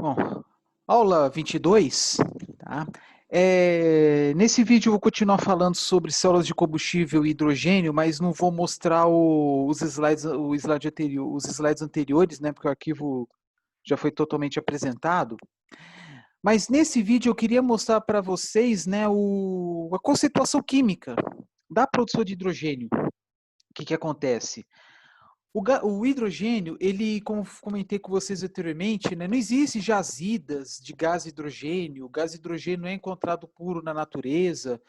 Bom, aula 22, tá? Nesse vídeo eu vou continuar falando sobre células de combustível e hidrogênio, mas não vou mostrar os slides anteriores, né? Porque o arquivo já foi totalmente apresentado. Mas nesse vídeo eu queria mostrar para vocês, né, a conceituação química da produção de hidrogênio. O que acontece? O hidrogênio, ele, como comentei com vocês anteriormente, né, não existe jazidas de gás hidrogênio. O gás hidrogênio não é encontrado puro na natureza,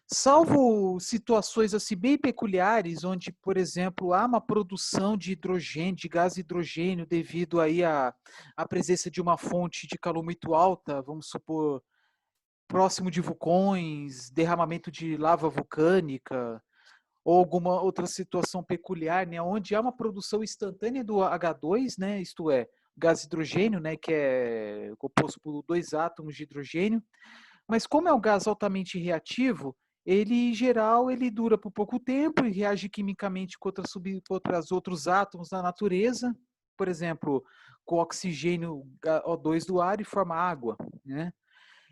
salvo situações assim bem peculiares, onde, por exemplo, há uma produção de hidrogênio, de gás hidrogênio, devido aí à presença de uma fonte de calor muito alta, vamos supor, próximo de vulcões, derramamento de lava vulcânica, ou alguma outra situação peculiar, né, onde há uma produção instantânea do H2, né, isto é, gás hidrogênio, né, que é composto por dois átomos de hidrogênio, mas como é um gás altamente reativo, ele, em geral, ele dura por pouco tempo e reage quimicamente com outros átomos da natureza, por exemplo, com o oxigênio O2 do ar e forma água, né?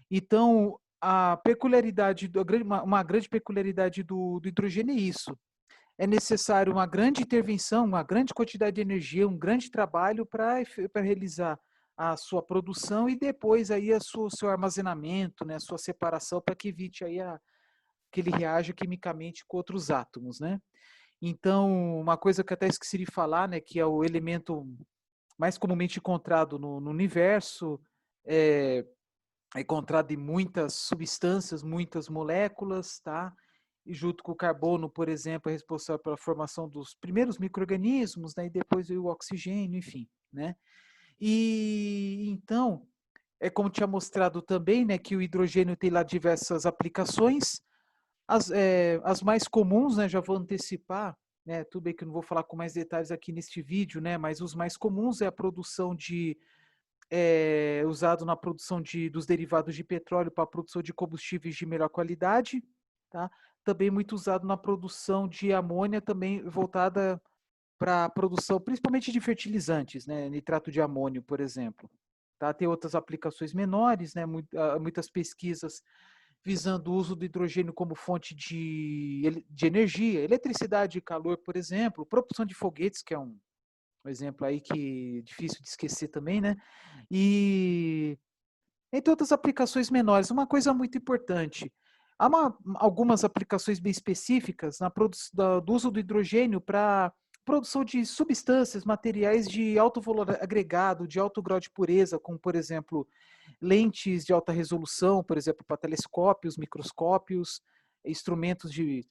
Então, a peculiaridade, uma grande peculiaridade do hidrogênio é isso. É necessário uma grande intervenção, uma grande quantidade de energia, um grande trabalho para realizar a sua produção e depois aí o seu armazenamento, né, a sua separação para que evite aí que ele reaja quimicamente com outros átomos, né? Então, uma coisa que eu até esqueci de falar, né, que é o elemento mais comumente encontrado no universo, é, é encontrado em muitas substâncias, muitas moléculas, tá? E junto com o carbono, por exemplo, é responsável pela formação dos primeiros micro-organismos, né? E depois o oxigênio, enfim, né? E então, é como tinha mostrado também, né, que o hidrogênio tem lá diversas aplicações. As mais comuns, né, já vou antecipar, né? Tudo bem que eu não vou falar com mais detalhes aqui neste vídeo, né? Mas os mais comuns é a produção usado na produção dos derivados de petróleo para a produção de combustíveis de melhor qualidade, tá? Também muito usado na produção de amônia, também voltada para a produção, principalmente de fertilizantes, né? Nitrato de amônio, por exemplo. Tá? Tem outras aplicações menores, né? Muitas pesquisas visando o uso do hidrogênio como fonte de energia, eletricidade e calor, por exemplo, propulsão de foguetes, que é um exemplo aí que é difícil de esquecer também, né? E entre outras aplicações menores, uma coisa muito importante. Há algumas aplicações bem específicas do uso do hidrogênio para produção de substâncias, materiais de alto valor agregado, de alto grau de pureza, como, por exemplo, lentes de alta resolução, por exemplo, para telescópios, microscópios, instrumentos que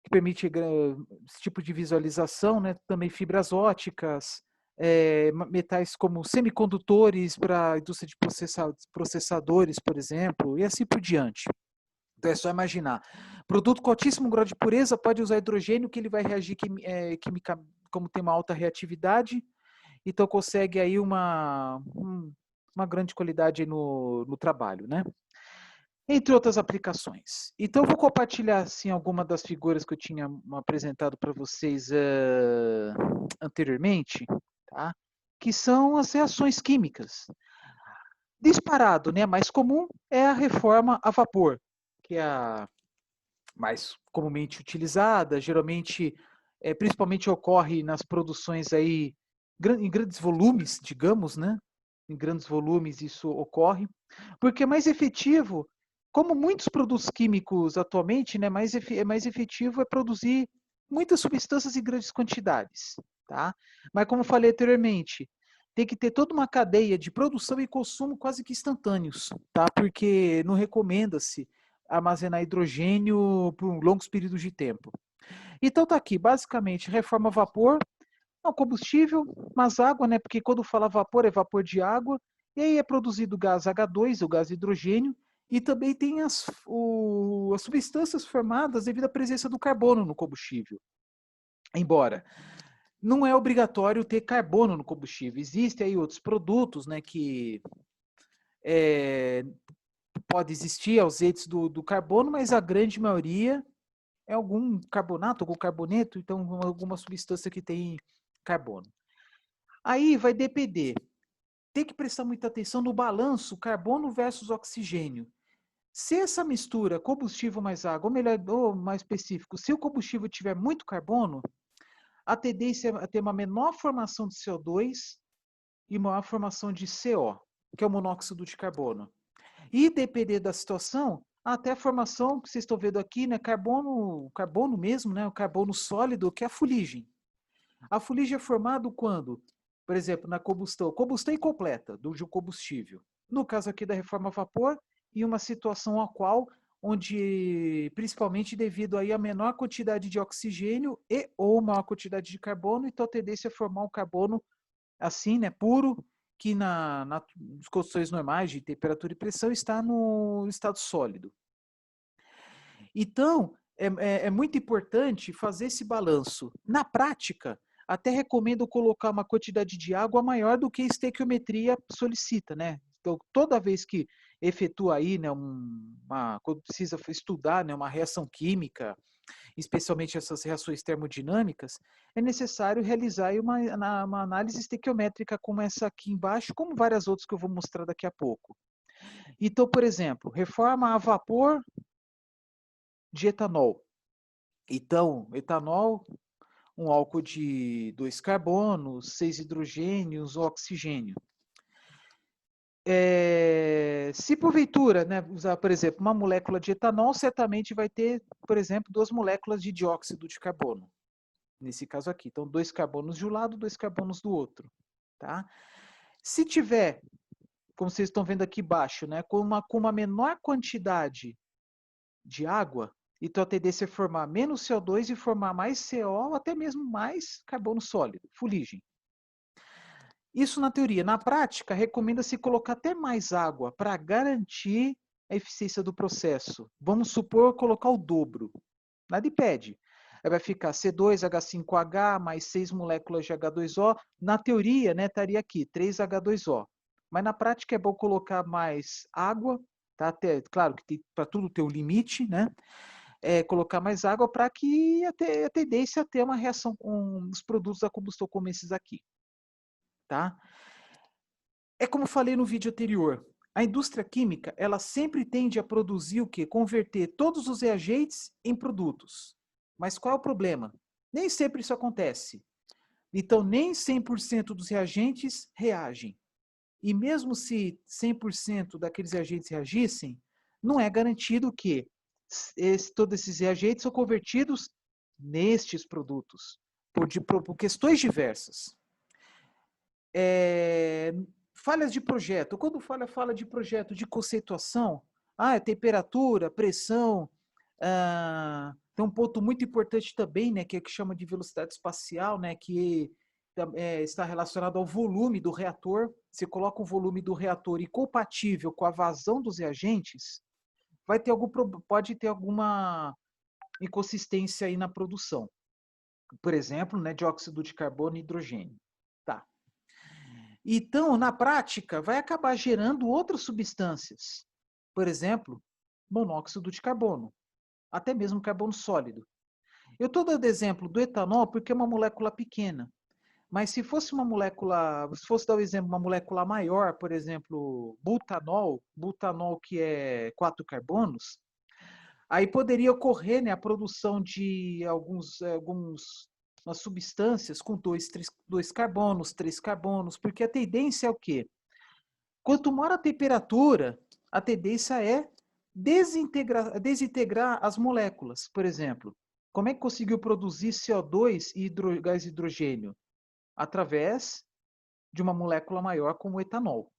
permite esse tipo de visualização, né? Também fibras óticas, metais como semicondutores para a indústria de processadores, por exemplo, e assim por diante. Então é só imaginar. Produto com altíssimo grau de pureza pode usar hidrogênio, que ele vai reagir química, como tem uma alta reatividade, então consegue aí uma grande qualidade no trabalho, né? Entre outras aplicações. Então, eu vou compartilhar assim, alguma das figuras que eu tinha apresentado para vocês anteriormente, tá? Que são as reações químicas. Disparado, né? A mais comum é a reforma a vapor, que é a mais comumente utilizada, geralmente, principalmente ocorre nas produções aí em grandes volumes, digamos, né? Em grandes volumes isso ocorre, porque é mais efetivo, como muitos produtos químicos atualmente, né? Mais efetivo é produzir muitas substâncias em grandes quantidades, tá? Mas como falei anteriormente, tem que ter toda uma cadeia de produção e consumo quase que instantâneos, tá? Porque não recomenda-se armazenar hidrogênio por longos períodos de tempo. Então tá aqui, basicamente, reforma a vapor, é um combustível, mas água, né? Porque quando fala vapor, é vapor de água, e aí é produzido o gás H2, o gás hidrogênio, e também tem as substâncias formadas devido à presença do carbono no combustível. Embora não é obrigatório ter carbono no combustível, existem aí outros produtos, né, que é, pode existir ausentes do carbono, mas a grande maioria é algum carbonato, algum carboneto, então alguma substância que tem carbono. Aí vai depender. tem que prestar muita atenção no balanço carbono versus oxigênio. Se essa mistura combustível mais água, ou melhor, ou mais específico, se o combustível tiver muito carbono, a tendência é ter uma menor formação de CO2 e maior formação de CO, que é o monóxido de carbono. E depender da situação, até a formação que vocês estão vendo aqui, né, carbono mesmo, né, o carbono sólido, que é a fuligem. A fuligem é formada quando, por exemplo, na combustão incompleta de um combustível. No caso aqui da reforma a vapor, em uma situação a qual, onde, principalmente devido aí a menor quantidade de oxigênio e ou maior quantidade de carbono, então a tendência é formar um carbono assim, né, puro, que nas condições normais de temperatura e pressão está no estado sólido. Então, é muito importante fazer esse balanço. Na prática, até recomendo colocar uma quantidade de água maior do que a estequiometria solicita, né? Então, toda vez que efetua aí, né, quando precisa estudar, né, uma reação química, especialmente essas reações termodinâmicas, é necessário realizar aí uma análise estequiométrica como essa aqui embaixo, como várias outras que eu vou mostrar daqui a pouco. Então, por exemplo, reforma a vapor de etanol. Então, etanol, um álcool de 2 carbonos, 6 hidrogênios, oxigênio. Se porventura, né, usar, por exemplo, uma molécula de etanol, certamente vai ter, por exemplo, 2 moléculas de dióxido de carbono. Nesse caso aqui. Então, 2 carbonos de um lado, 2 carbonos do outro. Tá? Se tiver, como vocês estão vendo aqui embaixo, né, com uma menor quantidade de água, então a tendência é formar menos CO2 e formar mais CO ou até mesmo mais carbono sólido, fuligem. Isso na teoria. Na prática, recomenda-se colocar até mais água para garantir a eficiência do processo. Vamos supor colocar o dobro. Nada impede. Aí vai ficar C2H5H mais 6 moléculas de H2O. Na teoria, né, estaria aqui 3H2O. Mas na prática é bom colocar mais água, tá? Claro que para tudo ter um limite, né? Colocar mais água para que a tendência a ter uma reação com os produtos da combustão como esses aqui. Tá? É como falei no vídeo anterior, a indústria química, ela sempre tende a produzir o quê? Converter todos os reagentes em produtos. Mas qual é o problema? Nem sempre isso acontece. Então, nem 100% dos reagentes reagem. E mesmo se 100% daqueles reagentes reagissem, não é garantido que todos esses reagentes são convertidos nestes produtos, por questões diversas. Falhas de projeto. Quando fala de projeto de conceituação, temperatura, pressão, tem um ponto muito importante também, né, que é o que chama de velocidade espacial, né, que está relacionado ao volume do reator. Se coloca o volume do reator incompatível com a vazão dos reagentes, pode ter alguma inconsistência aí na produção. Por exemplo, né, dióxido de carbono e hidrogênio. Tá. Então, na prática, vai acabar gerando outras substâncias. Por exemplo, monóxido de carbono, até mesmo carbono sólido. Eu estou dando exemplo do etanol porque é uma molécula pequena. Mas se fosse se fosse dar o exemplo uma molécula maior, por exemplo, butanol que é 4 carbonos, aí poderia ocorrer, né, a produção de algumas substâncias com 2 carbonos, 3 carbonos, porque a tendência é o quê? Quanto maior a temperatura, a tendência é desintegrar as moléculas. Por exemplo, como é que conseguiu produzir CO2 e gás hidrogênio? Através de uma molécula maior como o etanol.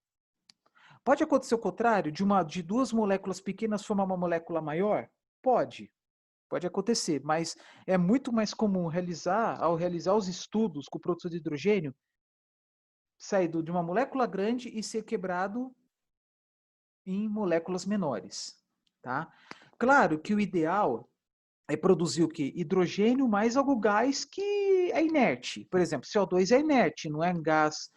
Pode acontecer o contrário, de 2 moléculas pequenas formar uma molécula maior? Pode acontecer, mas é muito mais comum ao realizar os estudos com produção de hidrogênio, sair de uma molécula grande e ser quebrado em moléculas menores. Tá? Claro que o ideal é produzir o quê? Hidrogênio mais algum gás que é inerte. Por exemplo, CO2 é inerte, não é um gás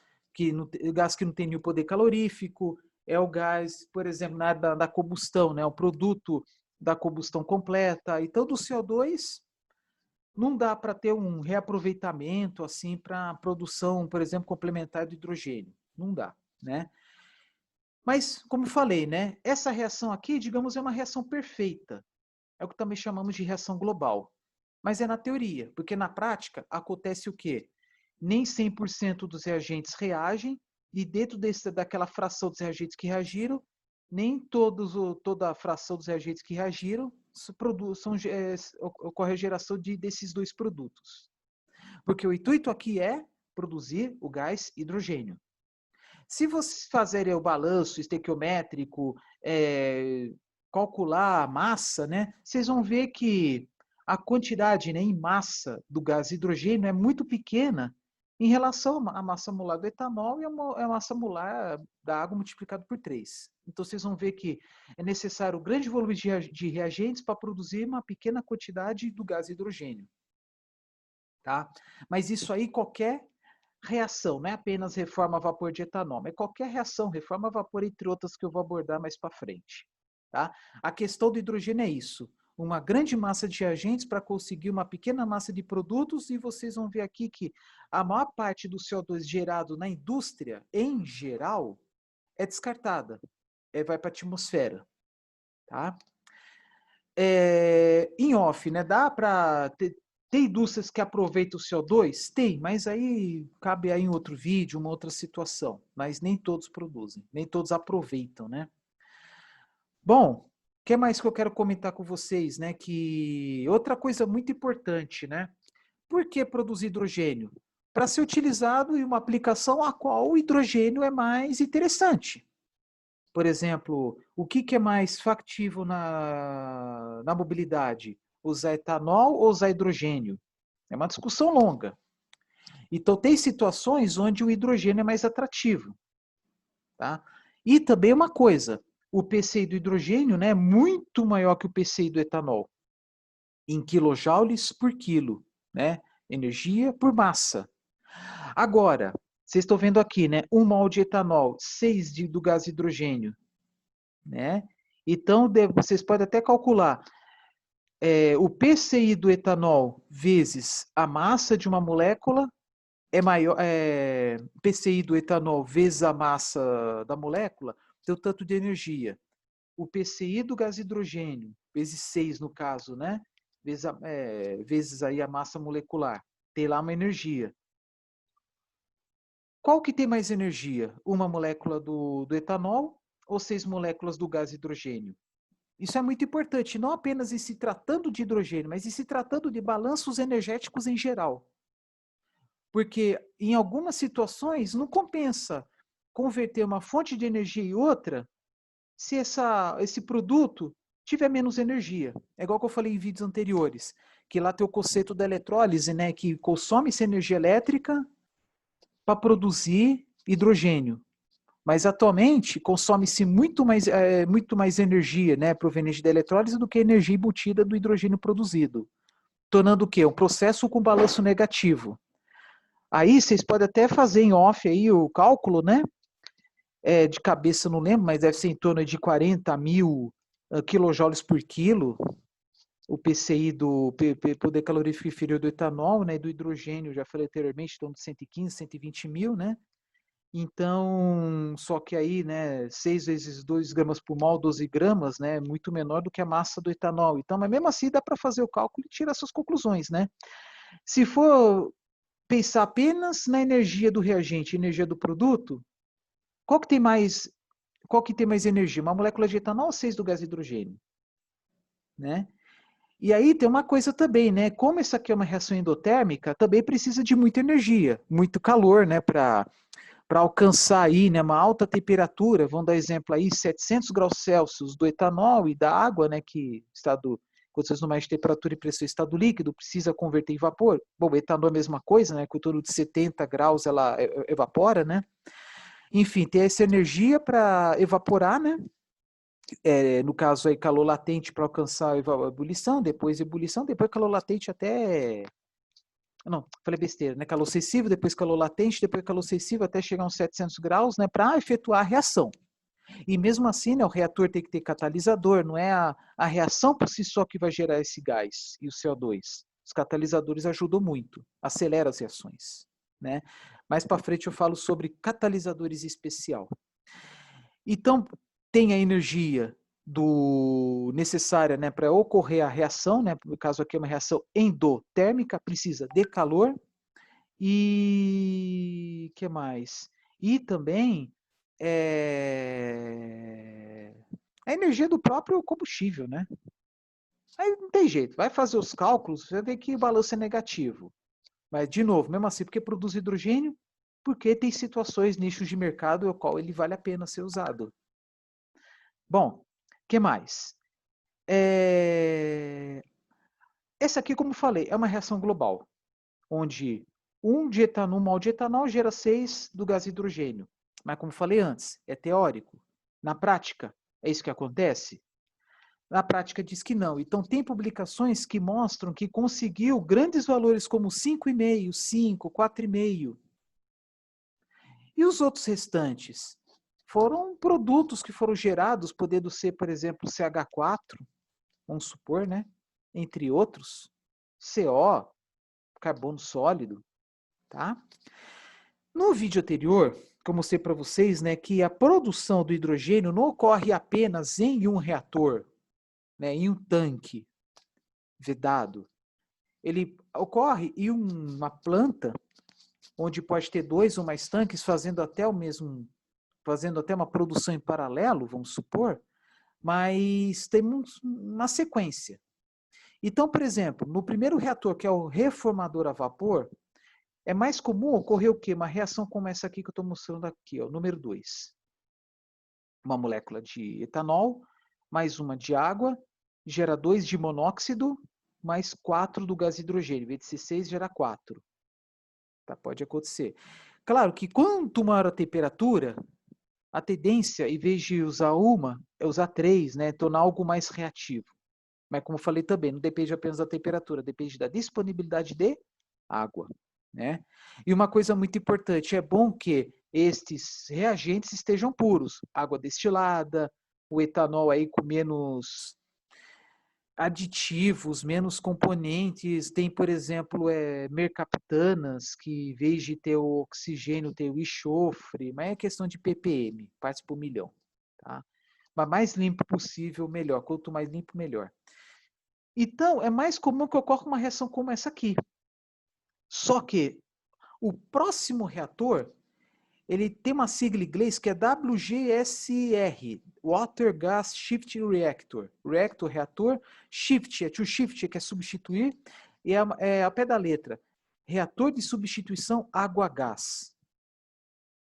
gás que não tem nenhum poder calorífico, é o gás, por exemplo, da combustão, né? O produto da combustão completa. Então, do CO2 não dá para ter um reaproveitamento assim para produção, por exemplo, complementar de hidrogênio. Não dá. né? Mas, como falei, né? Essa reação aqui, digamos, é uma reação perfeita. É o que também chamamos de reação global. Mas é na teoria, porque na prática acontece o quê? Nem 100% dos reagentes reagem, e dentro daquela fração dos reagentes que reagiram, nem toda a fração dos reagentes que reagiram ocorre a geração desses dois produtos. Porque o intuito aqui é produzir o gás hidrogênio. Se vocês fizerem o balanço estequiométrico, calcular a massa, né, vocês vão ver que a quantidade, né, em massa do gás hidrogênio é muito pequena em relação à massa molar do etanol e a massa molar da água multiplicado por 3. Então, vocês vão ver que é necessário um grande volume de reagentes para produzir uma pequena quantidade do gás hidrogênio. Tá? Mas isso aí, qualquer reação, não é apenas reforma a vapor de etanol, mas qualquer reação, reforma a vapor, entre outras que eu vou abordar mais para frente. Tá? A questão do hidrogênio é isso, uma grande massa de reagentes para conseguir uma pequena massa de produtos, e vocês vão ver aqui que a maior parte do CO2 gerado na indústria, em geral, é descartada, vai para a atmosfera. Tá? Em off, né? Dá para tem indústrias que aproveitam o CO2? Tem, mas aí cabe aí em outro vídeo, uma outra situação. Mas nem todos produzem, nem todos aproveitam, né? Bom, o que mais que eu quero comentar com vocês, né? Que outra coisa muito importante, né? Por que produzir hidrogênio? Para ser utilizado em uma aplicação a qual o hidrogênio é mais interessante. Por exemplo, o que é mais factível na mobilidade? Usar etanol ou usar hidrogênio? É uma discussão longa. Então, tem situações onde o hidrogênio é mais atrativo. Tá? E também uma coisa, o PCI do hidrogênio, né, é muito maior que o PCI do etanol, em quilojoules por quilo, né? Energia por massa. Agora, vocês estão vendo aqui, né? 1 mol de etanol, 6 do gás hidrogênio. Né? Então, vocês podem até calcular o PCI do etanol vezes a massa de uma molécula é maior, PCI do etanol vezes a massa da molécula, tem o tanto de energia. O PCI do gás hidrogênio, vezes 6 no caso, né? Vezes aí a massa molecular, tem lá uma energia. Qual que tem mais energia? Uma molécula do etanol ou 6 moléculas do gás hidrogênio? Isso é muito importante, não apenas em se tratando de hidrogênio, mas em se tratando de balanços energéticos em geral. Porque em algumas situações não compensa converter uma fonte de energia em outra se esse produto tiver menos energia. É igual que eu falei em vídeos anteriores, que lá tem o conceito da eletrólise, né, que consome-se energia elétrica para produzir hidrogênio. Mas atualmente consome-se muito mais energia, né, proveniente da eletrólise do que a energia embutida do hidrogênio produzido, tornando o quê? Um processo com balanço negativo. Aí vocês podem até fazer em off aí o cálculo, né? De cabeça não lembro, mas deve ser em torno de 40 mil quilojoules por quilo, o PCI do poder calorífico inferior do etanol, né, do hidrogênio, já falei anteriormente, em torno de 115, 120 mil, né? Então, só que aí, né, 6 vezes 2 gramas por mol, 12 gramas, né, muito menor do que a massa do etanol. Então, mas mesmo assim dá para fazer o cálculo e tirar suas conclusões, né? Se for pensar apenas na energia do reagente, energia do produto, qual que tem mais, qual que tem mais energia? Uma molécula de etanol ou 6 do gás hidrogênio? Né? E aí tem uma coisa também, né? Como essa aqui é uma reação endotérmica, também precisa de muita energia, muito calor, né, para alcançar aí, né, uma alta temperatura, vamos dar exemplo aí, 700 graus Celsius do etanol e da água, né, que estado, quando vocês não mais de temperatura e pressão estado líquido, precisa converter em vapor. Bom, o etanol é a mesma coisa, né, com torno de 70 graus ela evapora, né. Enfim, tem essa energia para evaporar, né, no caso aí calor latente para alcançar a ebulição, depois calor latente até não, falei besteira, né? Calor excessivo, depois calor latente, depois calor excessivo, até chegar a uns 700 graus, né? Para efetuar a reação. E mesmo assim, né, o reator tem que ter catalisador, não é a reação por si só que vai gerar esse gás e o CO2. Os catalisadores ajudam muito, acelera as reações, né? Mais para frente eu falo sobre catalisadores especial. Então, tem a energia necessária, né, para ocorrer a reação, né? No caso aqui é uma reação endotérmica, precisa de calor. E que mais? E também a energia do próprio combustível, né? Aí não tem jeito, vai fazer os cálculos, você vê que o balanço é negativo. Mas, de novo, mesmo assim, porque produz hidrogênio, porque tem situações, nichos de mercado, no qual ele vale a pena ser usado. Bom, que mais? Essa aqui, como falei, é uma reação global, onde 1 de etanol, mol de etanol gera 6 do gás hidrogênio. Mas, como falei antes, é teórico. Na prática, é isso que acontece? Na prática diz que não. Então, tem publicações que mostram que conseguiu grandes valores como 5,5, 5, 4,5. E os outros restantes? Foram produtos que foram gerados, podendo ser, por exemplo, CH4, vamos supor, né? Entre outros, CO, carbono sólido, tá? No vídeo anterior, eu mostrei para vocês, né, que a produção do hidrogênio não ocorre apenas em um reator, né, em um tanque vedado. Ele ocorre em uma planta onde pode ter 2 ou mais tanques fazendo até uma produção em paralelo, vamos supor, mas temos uma sequência. Então, por exemplo, no primeiro reator, que é o reformador a vapor, é mais comum ocorrer o quê? Uma reação como essa aqui que eu estou mostrando aqui, ó, número 2. Uma molécula de etanol, mais uma de água, gera 2 de monóxido, mais 4 do gás hidrogênio. Em vez de ser 6, gera 4. Tá, pode acontecer. Claro que quanto maior a temperatura, a tendência, em vez de usar uma, é usar 3, né? Tornar algo mais reativo. Mas como eu falei também, não depende apenas da temperatura, depende da disponibilidade de água, né? E uma coisa muito importante, é bom que estes reagentes estejam puros. Água destilada, o etanol aí com menos aditivos, menos componentes. Tem, por exemplo, mercaptanas, que em vez de ter o oxigênio, tem o enxofre, mas é questão de ppm, partes por milhão. Tá? Mas mais limpo possível, melhor. Quanto mais limpo, melhor. Então, é mais comum que ocorra uma reação como essa aqui. Só que o próximo reator, ele tem uma sigla em inglês que é WGSR, Water Gas Shift Reactor. Reator, shift, to shift, que é substituir, e é ao pé da letra. Reator de substituição água-gás.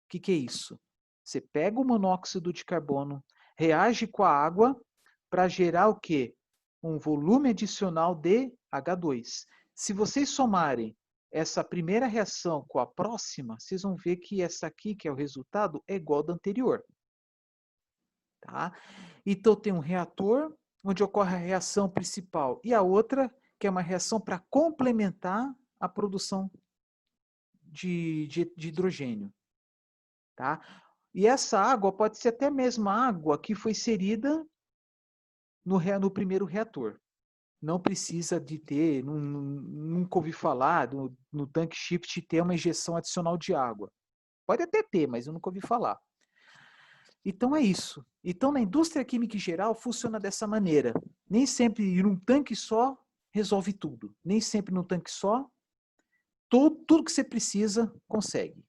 O que é isso? Você pega o monóxido de carbono, reage com a água para gerar o quê? Um volume adicional de H2. Se vocês somarem essa primeira reação com a próxima, vocês vão ver que essa aqui, que é o resultado, é igual ao da anterior. Tá? Então, tem um reator, onde ocorre a reação principal, e a outra, que é uma reação para complementar a produção de hidrogênio. Tá? E essa água pode ser até mesmo a água que foi inserida no primeiro reator. Não precisa de ter, nunca ouvi falar no tanque shift ter uma injeção adicional de água. Pode até ter, mas eu nunca ouvi falar. Então é isso. Então na indústria química em geral funciona dessa maneira. Nem sempre em um tanque só resolve tudo. Nem sempre num tanque só, tudo que você precisa consegue.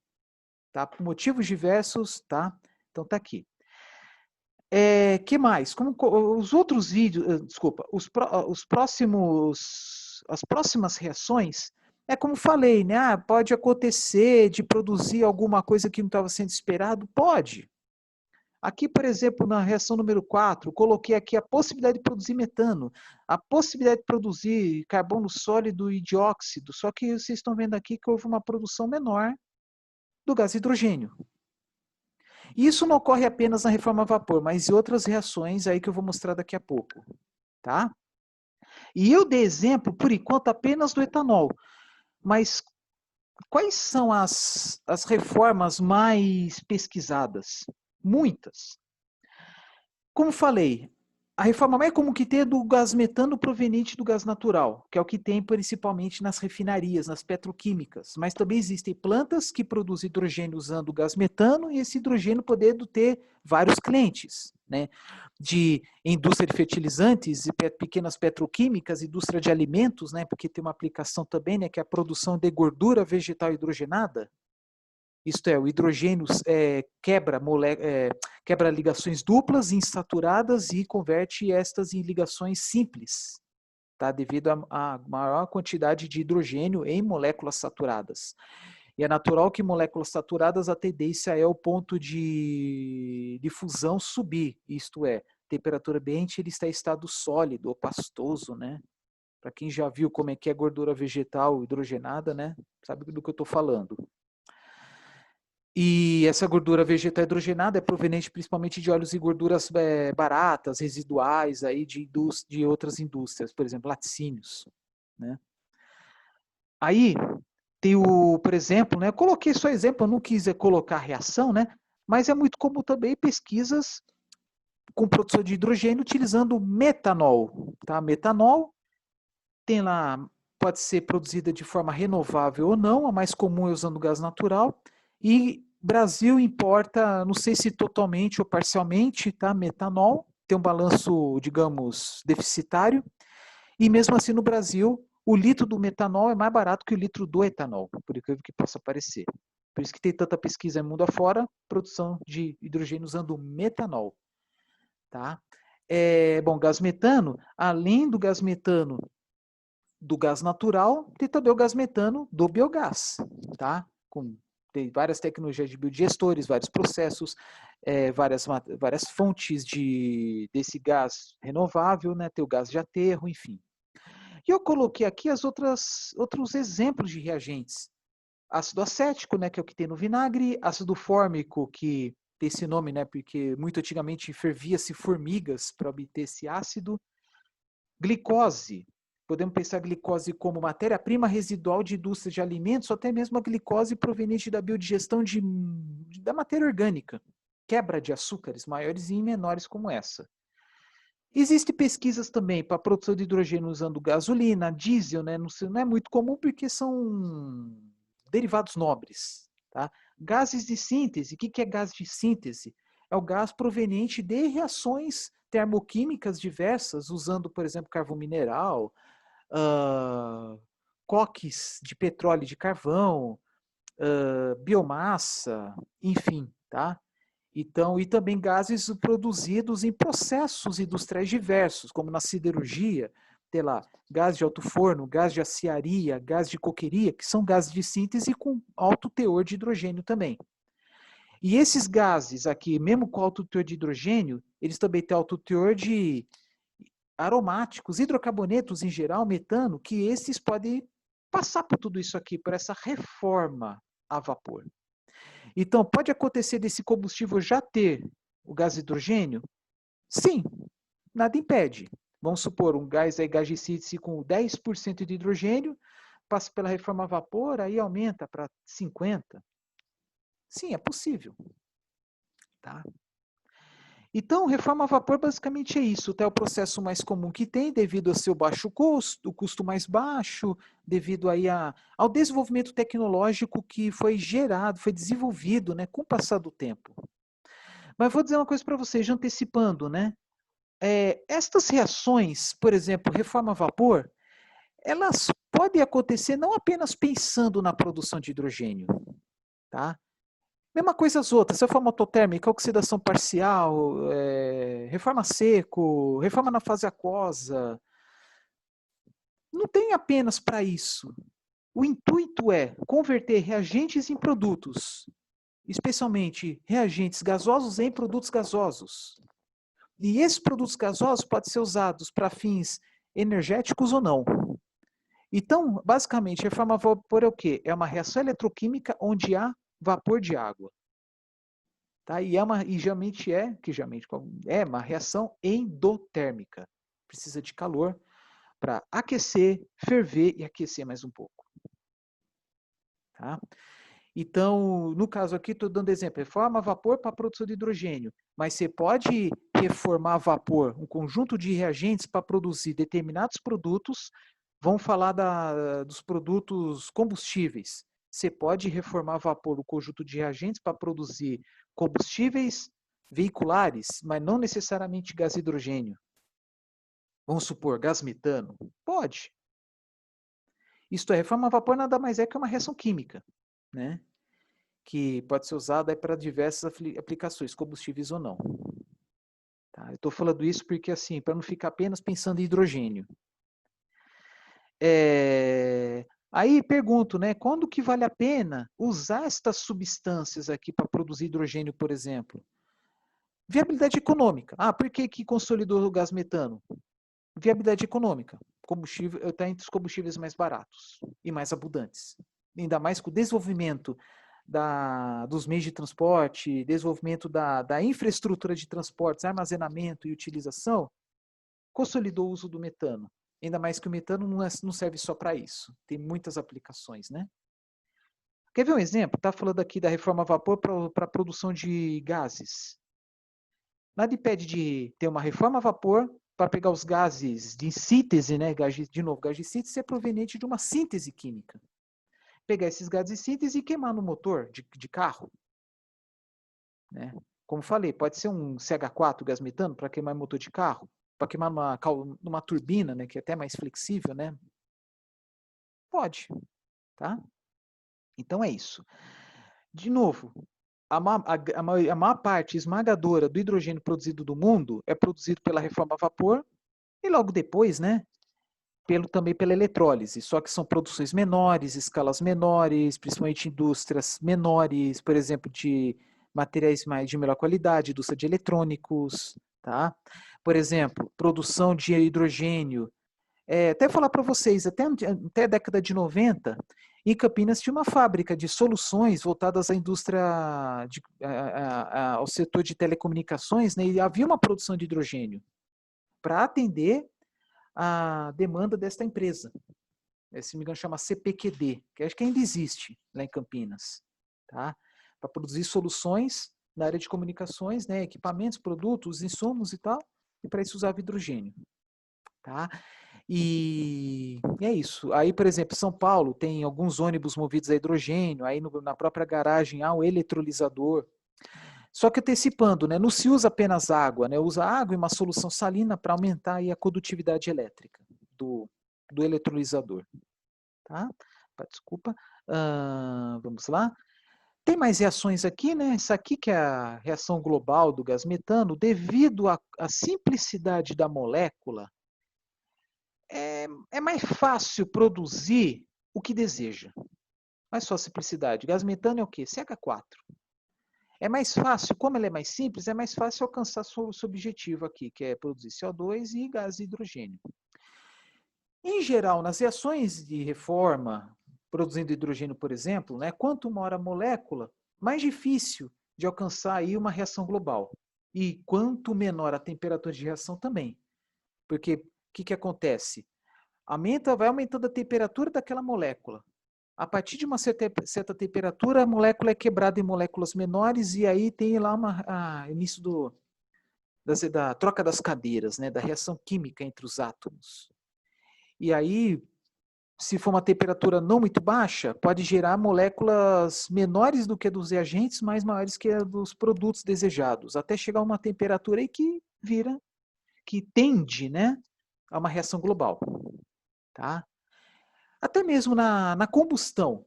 Tá? Por motivos diversos, tá? Então tá aqui. Que mais? Como os outros vídeos, desculpa, as próximas reações, é como falei, né? Ah, pode acontecer de produzir alguma coisa que não estava sendo esperado? Pode. Aqui, por exemplo, na reação número 4, coloquei aqui a possibilidade de produzir metano, a possibilidade de produzir carbono sólido e dióxido, só que vocês estão vendo aqui que houve uma produção menor do gás hidrogênio. Isso não ocorre apenas na reforma a vapor, mas em outras reações aí que eu vou mostrar daqui a pouco. Tá? E eu dei exemplo, por enquanto, apenas do etanol. Mas quais são as reformas mais pesquisadas? Muitas. Como falei, A reforma mais comum que tem é do gás metano proveniente do gás natural, que é o que tem principalmente nas refinarias, nas petroquímicas. Mas também existem plantas que produzem hidrogênio usando o gás metano e esse hidrogênio podendo ter vários clientes, né? De indústria de fertilizantes e pequenas petroquímicas, indústria de alimentos, né? Porque tem uma aplicação também, né? Que é a produção de gordura vegetal hidrogenada. Isto é, o hidrogênio quebra ligações duplas, insaturadas e converte estas em ligações simples, tá? Devido à maior quantidade de hidrogênio em moléculas saturadas. E é natural que moléculas saturadas a tendência é o ponto de fusão subir, isto é, temperatura ambiente ele está em estado sólido ou pastoso, né? Para quem já viu como é que é gordura vegetal hidrogenada, né? Sabe do que eu estou falando. E essa gordura vegetal hidrogenada é proveniente principalmente de óleos e gorduras baratas, residuais aí de outras indústrias, por exemplo, laticínios, né? Aí tem por exemplo, né? Eu coloquei só exemplo, eu não quis colocar reação, né? Mas é muito comum também pesquisas com produção de hidrogênio utilizando metanol, tá? Metanol tem lá, pode ser produzida de forma renovável ou não, a mais comum é usando gás natural, e Brasil importa, não sei se totalmente ou parcialmente, tá? Metanol, tem um balanço, digamos, deficitário, e mesmo assim no Brasil, o litro do metanol é mais barato que o litro do etanol, por incrível que possa parecer. Por isso que tem tanta pesquisa no mundo afora, produção de hidrogênio usando metanol, tá? Bom, gás metano, além do gás metano do gás natural, tem também o gás metano do biogás, tá? Tem várias tecnologias de biodigestores, vários processos, várias fontes desse gás renovável, né? Tem o gás de aterro, enfim. E eu coloquei aqui outros exemplos de reagentes. Ácido acético, né, que é o que tem no vinagre, ácido fórmico, que tem esse nome, né, porque muito antigamente fervia-se formigas para obter esse ácido. Glicose, podemos pensar a glicose como matéria-prima residual de indústria de alimentos, ou até mesmo a glicose proveniente da biodigestão da matéria orgânica, quebra de açúcares maiores e menores como essa. Existem pesquisas também para a produção de hidrogênio usando gasolina, diesel, né? Não é muito comum porque são derivados nobres. Tá? Gases de síntese, o que é gás de síntese? É o gás proveniente de reações termoquímicas diversas, usando, por exemplo, carvão mineral, coques de petróleo e de carvão, biomassa, enfim, tá? Então, e também gases produzidos em processos industriais diversos, como na siderurgia, tem lá, gás de alto forno, gás de aciaria, gás de coqueria, que são gases de síntese com alto teor de hidrogênio também. E esses gases aqui, mesmo com alto teor de hidrogênio, eles também têm alto teor de aromáticos, hidrocarbonetos em geral, metano, que esses podem passar por tudo isso aqui, por essa reforma a vapor. Então, pode acontecer desse combustível já ter o gás hidrogênio? Sim, nada impede. Vamos supor, um gás de síntese com 10% de hidrogênio, passa pela reforma a vapor, aí aumenta para 50%. Sim, é possível. Tá? Então, reforma a vapor basicamente é isso, tá? É o processo mais comum que tem, devido ao seu baixo custo, o custo mais baixo, devido aí ao desenvolvimento tecnológico que foi gerado, foi desenvolvido, né, com o passar do tempo. Mas vou dizer uma coisa para vocês, já antecipando, né? Estas reações, por exemplo, reforma a vapor, elas podem acontecer não apenas pensando na produção de hidrogênio, tá? Mesma coisa as outras, reforma autotérmica, oxidação parcial, reforma seco, reforma na fase aquosa. Não tem apenas para isso. O intuito é converter reagentes em produtos, especialmente reagentes gasosos em produtos gasosos. E esses produtos gasosos podem ser usados para fins energéticos ou não. Então, basicamente, reforma a vapor é o quê? É uma reação eletroquímica onde há vapor de água. Tá? E geralmente é uma reação endotérmica. Precisa de calor para aquecer, ferver e aquecer mais um pouco. Tá? Então, no caso aqui, estou dando exemplo, reforma a vapor para a produção de hidrogênio, mas você pode reformar a vapor, um conjunto de reagentes para produzir determinados produtos. Vamos falar dos produtos combustíveis. Você pode reformar a vapor, o conjunto de reagentes para produzir combustíveis veiculares, mas não necessariamente gás hidrogênio. Vamos supor, gás metano? Pode. Isto é, reforma a vapor nada mais é que uma reação química, né? Que pode ser usada para diversas aplicações, combustíveis ou não. Tá? Eu estou falando isso porque, assim, para não ficar apenas pensando em hidrogênio. Aí pergunto, né, quando que vale a pena usar estas substâncias aqui para produzir hidrogênio, por exemplo? Viabilidade econômica. Ah, por que que consolidou o gás metano? Viabilidade econômica. Combustível está entre os combustíveis mais baratos e mais abundantes. Ainda mais com o desenvolvimento dos meios de transporte, desenvolvimento da infraestrutura de transportes, armazenamento e utilização, consolidou o uso do metano. Ainda mais que o metano não serve só para isso. Tem muitas aplicações, né? Quer ver um exemplo? Está falando aqui da reforma a vapor para a produção de gases. Nada impede de ter uma reforma a vapor para pegar os gases de síntese, né? Gás de síntese é proveniente de uma síntese química. Pegar esses gases de síntese e queimar no motor de carro. Né? Como falei, pode ser um CH4 gás metano para queimar motor de carro, para queimar numa turbina, né? Que é até mais flexível, né? Pode, tá? Então é isso. De novo, a maior parte esmagadora do hidrogênio produzido do mundo é produzido pela reforma a vapor e logo depois, né, também pela eletrólise, só que são produções menores, escalas menores, principalmente indústrias menores, por exemplo, de materiais mais de melhor qualidade, indústria de eletrônicos, tá? Por exemplo, produção de hidrogênio. Até falar para vocês, até a década de 90, em Campinas tinha uma fábrica de soluções voltadas à indústria, ao setor de telecomunicações, né, e havia uma produção de hidrogênio para atender a demanda desta empresa. Se não me engano, chama CPQD, que acho que ainda existe lá em Campinas. Tá? Para produzir soluções na área de comunicações, né, equipamentos, produtos, insumos e tal, e para isso usava hidrogênio. Tá? E é isso. Aí, por exemplo, São Paulo tem alguns ônibus movidos a hidrogênio, aí na própria garagem há um eletrolisador. Só que antecipando, né, não se usa apenas água, né, usa água e uma solução salina para aumentar aí a condutividade elétrica do eletrolisador. Tá? Desculpa. Vamos lá. Tem mais reações aqui, né? Essa aqui que é a reação global do gás metano, devido à simplicidade da molécula, é mais fácil produzir o que deseja. Mais só simplicidade. Gás metano é o quê? CH4. É mais fácil, como ela é mais simples, é mais fácil alcançar seu objetivo aqui, que é produzir CO2 e gás de hidrogênio. Em geral, nas reações de reforma, produzindo hidrogênio, por exemplo, né, quanto maior a molécula, mais difícil de alcançar aí uma reação global. E quanto menor a temperatura de reação também. Porque o que acontece? Vai aumentando a temperatura daquela molécula. A partir de uma certa temperatura, a molécula é quebrada em moléculas menores e aí tem lá início da troca das cadeiras, né, da reação química entre os átomos. E aí, se for uma temperatura não muito baixa, pode gerar moléculas menores do que a dos reagentes, mas maiores que a dos produtos desejados, até chegar a uma temperatura aí que tende, né, a uma reação global. Tá? Até mesmo na combustão.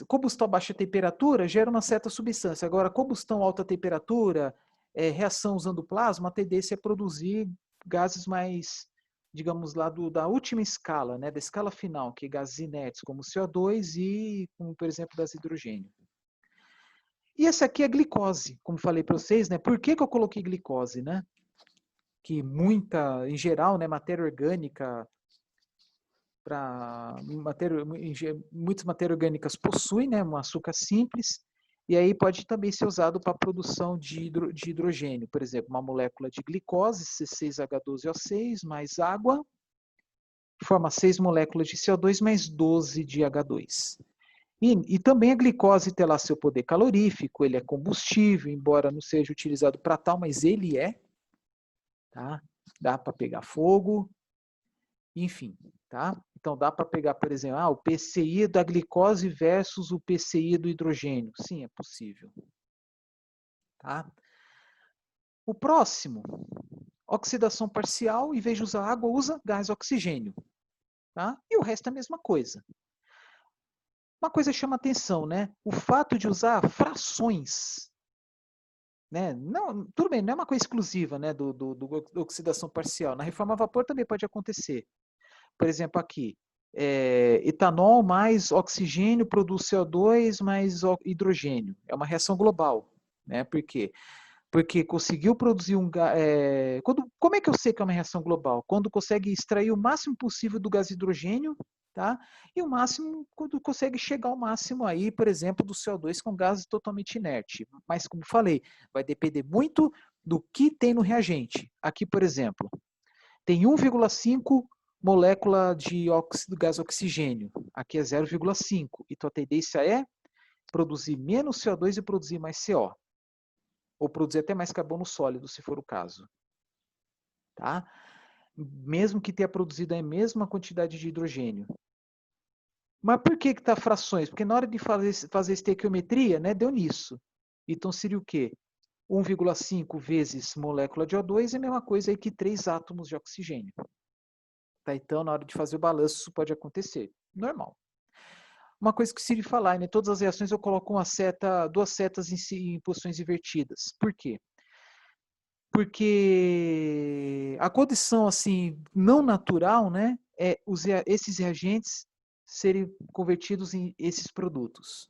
Combustão a baixa temperatura gera uma certa substância. Agora, combustão a alta temperatura, reação usando plasma, a tendência é produzir gases mais, digamos lá, da última escala, né, da escala final, que é gases inertes, como CO2 e, como, por exemplo, gás hidrogênio. E essa aqui é a glicose, como falei para vocês, né? Por que eu coloquei glicose, né? Que em geral, né, matéria orgânica, muitas matérias orgânicas possuem, né, um açúcar simples, e aí pode também ser usado para a produção de hidrogênio. Por exemplo, uma molécula de glicose, C6H12O6, mais água, forma 6 moléculas de CO2 mais 12 de H2. E também a glicose tem lá seu poder calorífico, ele é combustível, embora não seja utilizado para tal, mas ele é, tá? Dá para pegar fogo, enfim, tá? Então dá para pegar, por exemplo, o PCI da glicose versus o PCI do hidrogênio. Sim, é possível, tá? O próximo, oxidação parcial, em vez de usar água, usa gás oxigênio, tá? E o resto é a mesma coisa. Uma coisa chama atenção, né? O fato de usar frações, né? Não, tudo bem, não é uma coisa exclusiva, né, do oxidação parcial. Na reforma a vapor também pode acontecer. Por exemplo, aqui, etanol mais oxigênio produz CO2 mais hidrogênio. É uma reação global, né? Por quê? Porque conseguiu produzir como é que eu sei que é uma reação global? Quando consegue extrair o máximo possível do gás hidrogênio, tá? E o máximo, quando consegue chegar ao máximo aí, por exemplo, do CO2 com gás totalmente inerte. Mas, como falei, vai depender muito do que tem no reagente. Aqui, por exemplo, tem 1,5 molécula de gás oxigênio. Aqui é 0,5. Então a tendência é produzir menos CO2 e produzir mais CO. Ou produzir até mais carbono sólido, se for o caso. Tá? Mesmo que tenha produzido a mesma quantidade de hidrogênio. Mas por que está frações? Porque na hora de fazer estequiometria, né, deu nisso. Então seria o quê? 1,5 vezes molécula de O2 é a mesma coisa aí que 3 átomos de oxigênio. Tá? Então, na hora de fazer o balanço, isso pode acontecer. Normal. Uma coisa que se falar, né, todas as reações eu coloco duas setas em posições invertidas. Por quê? Porque a condição assim não natural, né, é esses reagentes serem convertidos em esses produtos.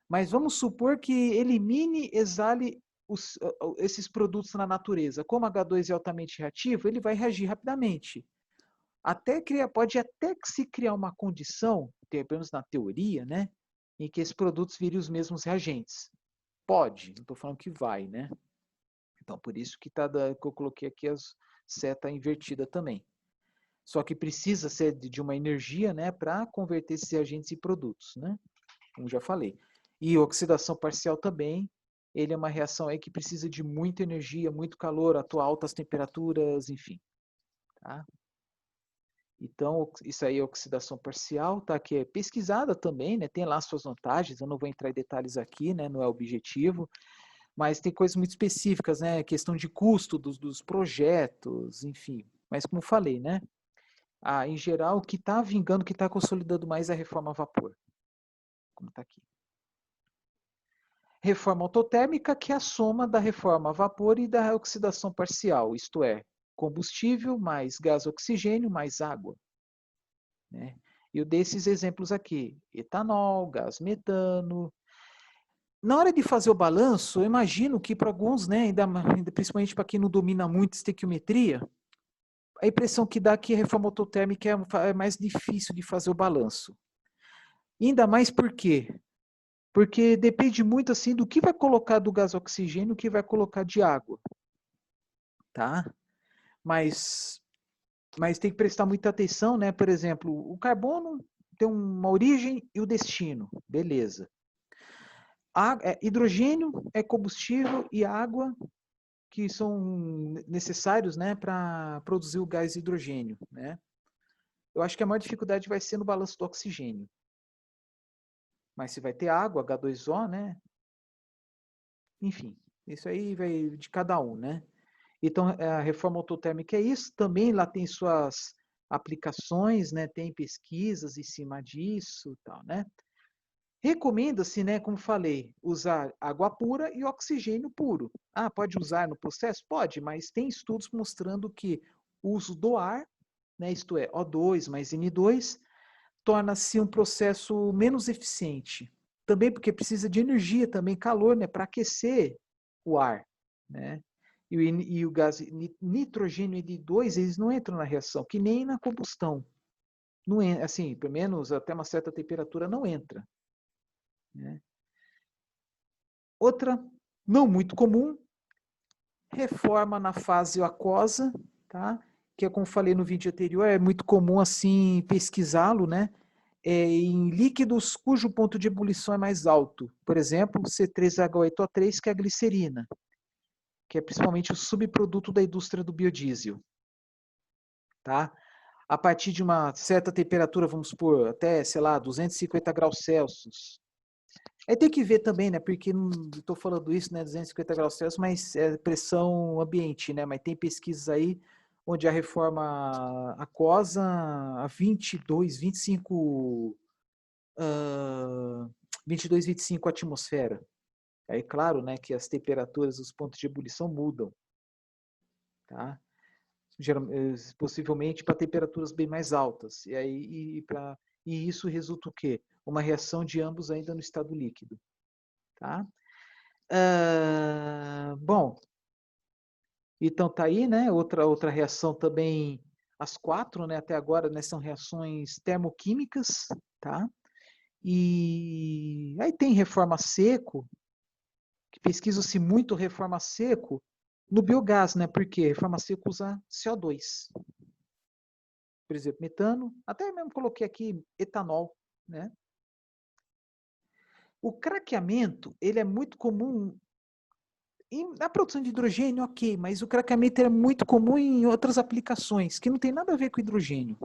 Mas vamos supor que elimine, exale esses produtos na natureza. Como H2 é altamente reativo, ele vai reagir rapidamente. Pode até se criar uma condição, pelo menos na teoria, né, em que esses produtos virem os mesmos reagentes. Pode, não estou falando que vai, né? Então, por isso que eu coloquei aqui as seta invertida também. Só que precisa ser de uma energia, né, para converter esses reagentes em produtos, né? Como já falei. E oxidação parcial também, ele é uma reação aí que precisa de muita energia, muito calor, atuar altas temperaturas, enfim. Tá? Então, isso aí é oxidação parcial, tá? Que é pesquisada também, né? Tem lá suas vantagens, eu não vou entrar em detalhes aqui, né? Não é objetivo, mas tem coisas muito específicas, né? Questão de custo dos projetos, enfim. Mas como falei, né? Em geral, o que está vingando, o que está consolidando mais é a reforma a vapor, como está aqui. Reforma autotérmica, que é a soma da reforma a vapor e da oxidação parcial, isto é, combustível mais gás oxigênio mais água. Né? Eu dei esses exemplos aqui, etanol, gás metano. Na hora de fazer o balanço, eu imagino que para alguns, né, principalmente para quem não domina muito estequiometria, a impressão que dá que a reforma autotérmica é mais difícil de fazer o balanço. Ainda mais por quê? Porque depende muito assim do que vai colocar do gás oxigênio, o que vai colocar de água. Tá? Mas tem que prestar muita atenção, né? Por exemplo, o carbono tem uma origem e o destino. Beleza. Hidrogênio é combustível e água que são necessários, né, para produzir o gás hidrogênio, né? Eu acho que a maior dificuldade vai ser no balanço do oxigênio. Mas se vai ter água, H2O, né? Enfim, isso aí vai de cada um, né? Então, a reforma autotérmica é isso. Também lá tem suas aplicações, né? Tem pesquisas em cima disso, tal, né? Recomenda-se, né, como falei, usar água pura e oxigênio puro. Pode usar no processo? Pode, mas tem estudos mostrando que o uso do ar, né, isto é, O2 mais N2, torna-se um processo menos eficiente. Também porque precisa de energia, também calor, né, para aquecer o ar, né? E o gás nitrogênio e N2, eles não entram na reação, que nem na combustão. Não é, assim, pelo menos até uma certa temperatura não entra. Né? Outra, não muito comum, reforma na fase aquosa, tá? Que é como falei no vídeo anterior, é muito comum assim pesquisá-lo, né? em líquidos cujo ponto de ebulição é mais alto. Por exemplo, C3H8O3, que é a glicerina, que é principalmente o subproduto da indústria do biodiesel. Tá? A partir de uma certa temperatura, vamos supor, até, sei lá, 250 graus Celsius. Aí tem que ver também, né? Porque não estou falando isso, né? 250 graus Celsius, mas é pressão ambiente, né? Mas tem pesquisas aí onde a reforma aquosa a 22, 25, 22, 25 atmosfera. Aí, claro, né, que as temperaturas, os pontos de ebulição mudam, tá? Possivelmente para temperaturas bem mais altas. E aí e isso resulta o quê? Uma reação de ambos ainda no estado líquido, tá? Bom, então tá aí, né? Outra reação também, as quatro, né? Até agora, né, são reações termoquímicas, tá? E aí tem reforma seco, que pesquisa-se muito reforma seco no biogás, né? Porque reforma seco usa CO2. Por exemplo, metano, até mesmo coloquei aqui etanol, né? O craqueamento, ele é muito comum na produção de hidrogênio, ok, mas o craqueamento é muito comum em outras aplicações, que não tem nada a ver com hidrogênio.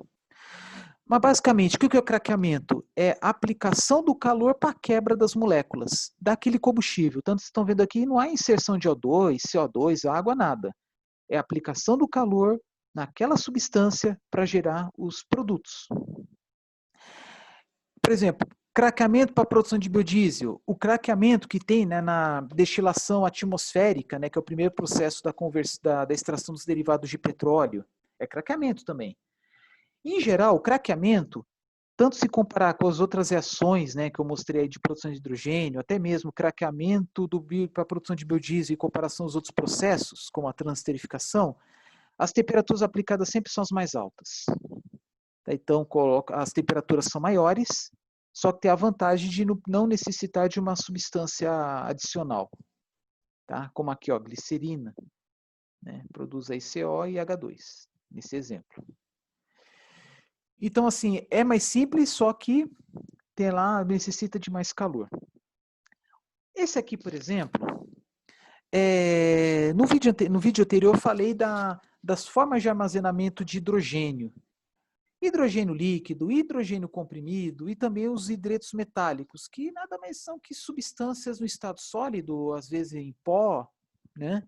Mas basicamente, o que é o craqueamento? É a aplicação do calor para a quebra das moléculas daquele combustível. Tanto vocês estão vendo aqui, não há inserção de O2, CO2, água, nada. É a aplicação do calor naquela substância para gerar os produtos. Por exemplo, craqueamento para a produção de biodiesel. O craqueamento que tem, né, na destilação atmosférica, né, que é o primeiro processo da extração dos derivados de petróleo, é craqueamento também. Em geral, o craqueamento, tanto se comparar com as outras reações, né, que eu mostrei aí de produção de hidrogênio, até mesmo o craqueamento para a produção de biodiesel em comparação aos outros processos, como a transesterificação, as temperaturas aplicadas sempre são as mais altas. Então, as temperaturas são maiores, só que tem a vantagem de não necessitar de uma substância adicional. Tá? Como aqui, ó, glicerina, né? Produz aí CO e H2, nesse exemplo. Então, assim, é mais simples, só que tem lá, necessita de mais calor. Esse aqui, por exemplo, no vídeo anterior eu falei das formas de armazenamento de hidrogênio. Hidrogênio líquido, hidrogênio comprimido e também os hidretos metálicos, que nada mais são que substâncias no estado sólido, às vezes em pó, né?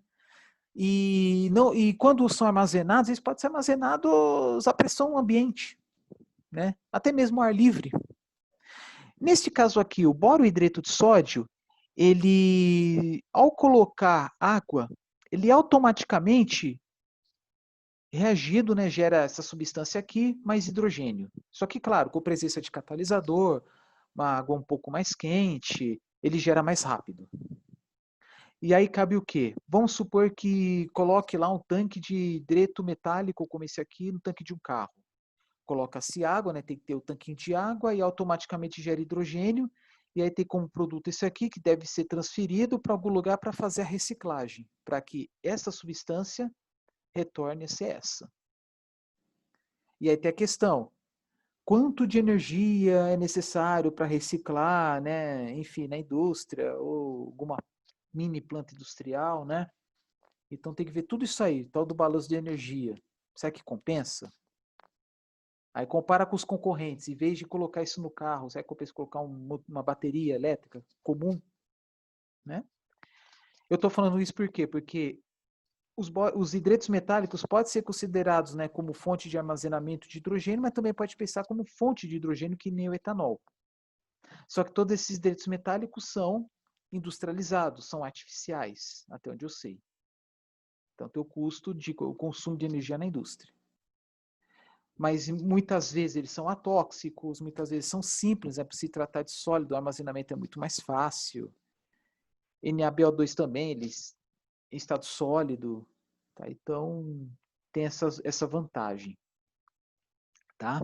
E quando são armazenados, eles podem ser armazenados à pressão ambiente, né? Até mesmo ar livre. Neste caso aqui, o borohidreto de sódio, ele, ao colocar água, ele automaticamente reagido, né, gera essa substância aqui, mais hidrogênio. Só que, claro, com presença de catalisador, uma água um pouco mais quente, ele gera mais rápido. E aí cabe o quê? Vamos supor que coloque lá um tanque de hidreto metálico, como esse aqui, no tanque de um carro. Coloca-se água, né, tem que ter o tanquinho de água e automaticamente gera hidrogênio. E aí tem como produto esse aqui, que deve ser transferido para algum lugar para fazer a reciclagem, para que essa substância retorne a ser essa. E aí tem a questão, quanto de energia é necessário para reciclar, né, enfim, na indústria ou alguma mini planta industrial, né? Então tem que ver tudo isso aí, tal do balanço de energia. Será que compensa? Aí compara com os concorrentes, em vez de colocar isso no carro, será que compensa colocar uma bateria elétrica comum, né? Eu estou falando isso por quê? Porque os hidretos metálicos podem ser considerados, né, como fonte de armazenamento de hidrogênio, mas também pode pensar como fonte de hidrogênio que nem o etanol. Só que todos esses hidretos metálicos são industrializados, são artificiais, até onde eu sei. Então tem o custo o consumo de energia na indústria. Mas muitas vezes eles são atóxicos, muitas vezes são simples, para se tratar de sólido, o armazenamento é muito mais fácil. NaBO2 também, eles em estado sólido, tá? Então tem essa vantagem, tá?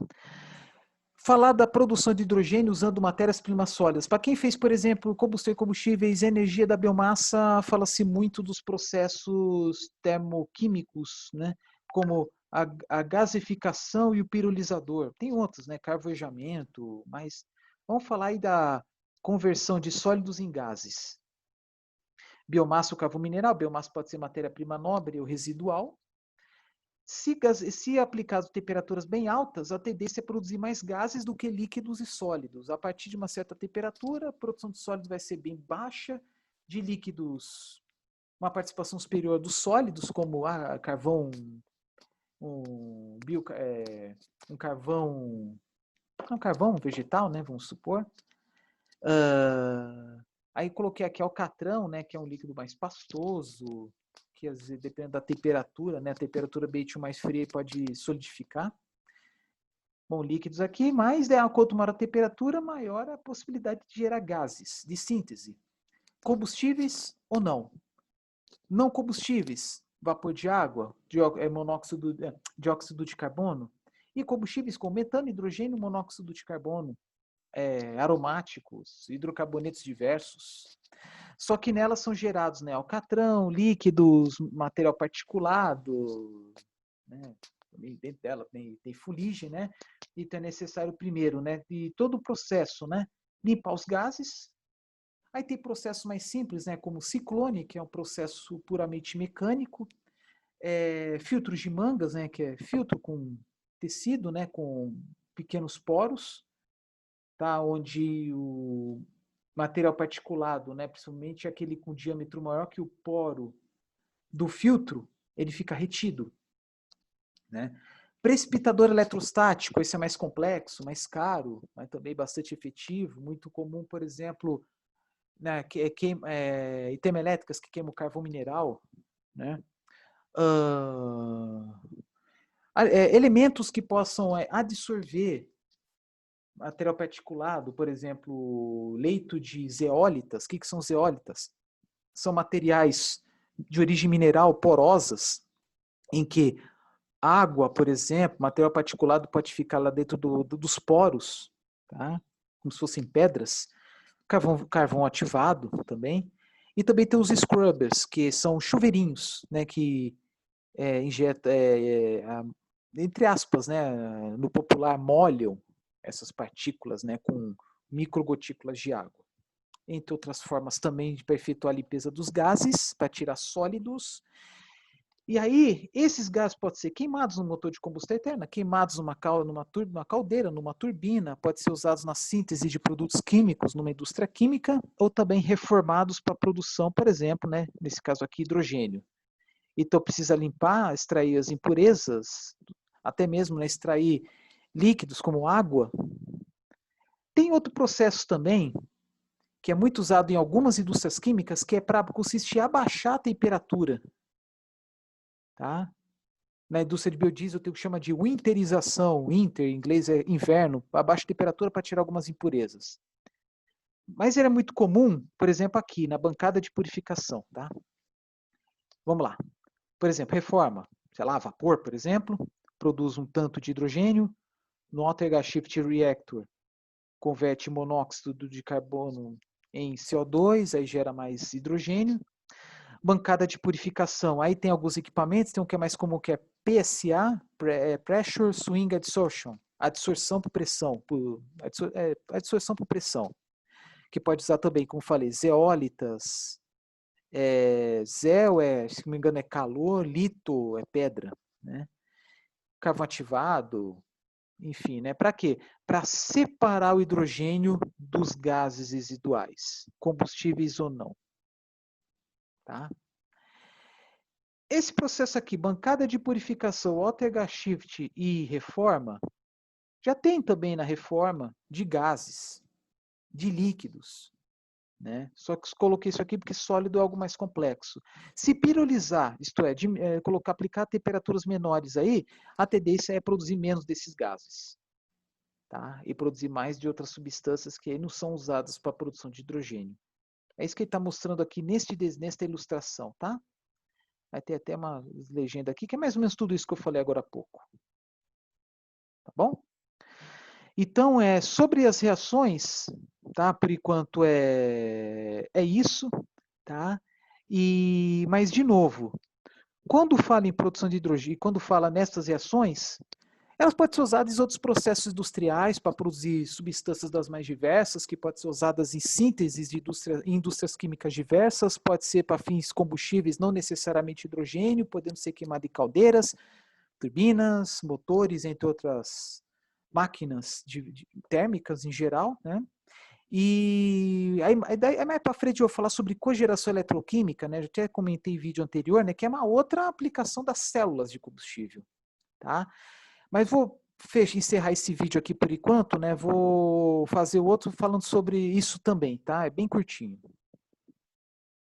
Falar da produção de hidrogênio usando matérias-primas sólidas. Para quem fez, por exemplo, combustão e combustíveis, energia da biomassa, fala-se muito dos processos termoquímicos, né? Como a gasificação e o pirolizador. Tem outros, né? Carvejamento, mas vamos falar aí da conversão de sólidos em gases. Biomassa ou carvão mineral. Biomassa pode ser matéria-prima nobre ou residual. Se aplicado temperaturas bem altas, a tendência é produzir mais gases do que líquidos e sólidos. A partir de uma certa temperatura, a produção de sólidos vai ser bem baixa, de líquidos, uma participação superior dos sólidos, como carvão, um carvão vegetal, né, vamos supor. Aí coloquei aqui alcatrão, né, que é um líquido mais pastoso, que às vezes, dependendo da temperatura, né, a temperatura ambiente mais fria pode solidificar. Bom, líquidos aqui, mas quanto maior a temperatura, maior a possibilidade de gerar gases, de síntese. Combustíveis ou não? Não combustíveis, vapor de água, dióxido de carbono, e combustíveis como metano, hidrogênio, monóxido de carbono, aromáticos, hidrocarbonetos diversos. Só que nelas são gerados, né, alcatrão, líquidos, material particulado, né, dentro dela tem fuligem, né, então é necessário primeiro, né, de todo o processo, né, limpar os gases. Aí tem processos mais simples, né, como o ciclone, que é um processo puramente mecânico, filtros de mangas, né, que é filtro com tecido, né, com pequenos poros, tá, onde o material particulado, né, principalmente aquele com diâmetro maior que o poro do filtro, ele fica retido, né? Precipitador eletrostático, esse é mais complexo, mais caro, mas também bastante efetivo, muito comum, por exemplo, né, termoelétricas que queimam carvão mineral, né? Elementos que possam adsorver material particulado, por exemplo, leito de zeólitas. O que são zeólitas? São materiais de origem mineral porosas, em que água, por exemplo, material particulado pode ficar lá dentro dos poros, tá? Como se fossem pedras. Carvão ativado também. E também tem os scrubbers, que são chuveirinhos, né, que injeta, entre aspas, né, no popular, molham essas partículas, né, com microgotículas de água. Entre outras formas também para efetuar a limpeza dos gases, para tirar sólidos. E aí, esses gases podem ser queimados no motor de combustão interna, queimados numa caldeira, numa turbina, pode ser usados na síntese de produtos químicos numa indústria química, ou também reformados para a produção, por exemplo, né, nesse caso aqui, hidrogênio. Então precisa limpar, extrair as impurezas, até mesmo, né, extrair líquidos como água. Tem outro processo também, que é muito usado em algumas indústrias químicas, que é para consistir em abaixar a temperatura. Tá? Na indústria de biodiesel tem o que chama de winterização. Winter, em inglês é inverno, a baixa temperatura para tirar algumas impurezas. Mas ele é muito comum, por exemplo, aqui na bancada de purificação. Tá? Vamos lá. Por exemplo, reforma, sei lá, vapor, por exemplo, produz um tanto de hidrogênio, no Alter Shift Reactor converte monóxido de carbono em CO2, aí gera mais hidrogênio. Bancada de purificação, aí tem alguns equipamentos, tem um que é mais comum que é PSA, Pressure Swing Adsorption, adsorção por pressão, adsorção por pressão, que pode usar também, como falei, zeólitas, zéu se não me engano é calor, lito é pedra, né? Carvão ativado, enfim, né? Para quê? Para separar o hidrogênio dos gases residuais, combustíveis ou não. Tá? Esse processo aqui, bancada de purificação, Alter Shift e reforma, já tem também na reforma de gases, de líquidos. Né? Só que coloquei isso aqui porque sólido é algo mais complexo. Se pirolizar, isto é, aplicar temperaturas menores aí, a tendência é produzir menos desses gases. Tá? E produzir mais de outras substâncias que aí não são usadas para a produção de hidrogênio. É isso que ele está mostrando aqui nesta ilustração. Tá? Vai ter até uma legenda aqui, que é mais ou menos tudo isso que eu falei agora há pouco. Tá bom? Então, sobre as reações, tá? Por enquanto é isso, tá? Mas, de novo, quando fala em produção de hidrogênio, quando fala nessas reações, elas podem ser usadas em outros processos industriais para produzir substâncias das mais diversas, que podem ser usadas em sínteses de indústrias químicas diversas, pode ser para fins combustíveis, não necessariamente hidrogênio, podendo ser queimado em caldeiras, turbinas, motores, entre outras máquinas térmicas em geral, né? E aí mais para frente eu vou falar sobre cogeração eletroquímica, né? Eu até comentei em vídeo anterior, né? Que é uma outra aplicação das células de combustível, tá? Mas vou encerrar esse vídeo aqui por enquanto, né? Vou fazer outro falando sobre isso também, tá? É bem curtinho.